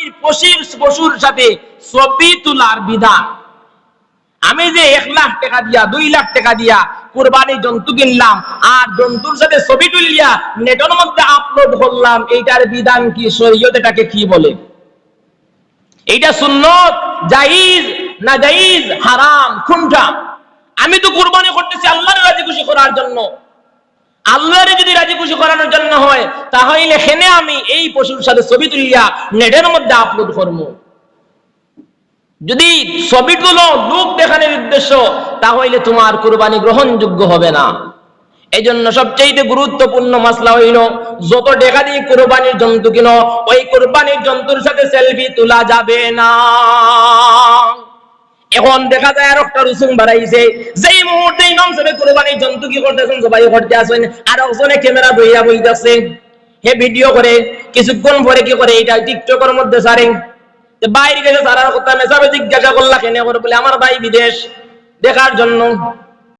কুরবানির পশুর সাথে ছবি তোলার বিধান। আমি যে 1 লাখ টাকা দিয়া 2 লাখ টাকা দিয়া কুরবানির জন্তু কিনলাম আর জন্তুর সাথে ছবি তুলিয়া নেটের মধ্যে আপলোড করলাম, এইটার বিধান কি? শরীয়ত এটাকে কি বলে? এইটা সুন্নত, জায়েজ না জায়েজ, হারাম, কোনটা? আমি তো কুরবানি করতেছি আল্লাহর রাজি খুশি করার জন্য। আল্লাহরে যদি রাজি খুশি করানোর জন্য হয় তাহলে এখানে আমি এই পশুর সাথে ছবি তুলিয়া নেটের মধ্যে আপলোড করব। যদি ছবি তুলো লোক দেখানোর উদ্দেশ্য, তাহলে তোমার কুরবানি গ্রহণযোগ্য হবে না। এজন্য সবচেয়ে গুরুত্বপূর্ণ মাসলা হইল, যত টাকা দিয়ে কুরবানির জন্তু কিনো, ওই কুরবানির জন্তুর সাথে সেলফি তোলা যাবে না। এখন দেখা যায় আর একটা রুসুম বাড়াইছে, যেই মুহূর্তে ইমাম সাহেব কুরবানির জন্তু কি করতেছেন, জবাই করতে আসেন, আর একজনে ক্যামেরা ধইয়া বইতাছে, হে ভিডিও করে, কিছুক্ষণ পরে কি করে এটা টিকটকের মধ্যে ছাড়ে। বাইরে গেছে সারার কথা, মেসাবে জিজ্ঞাসা করলা কেন করে, বলে আমার ভাই বিদেশ দেখার জন্য।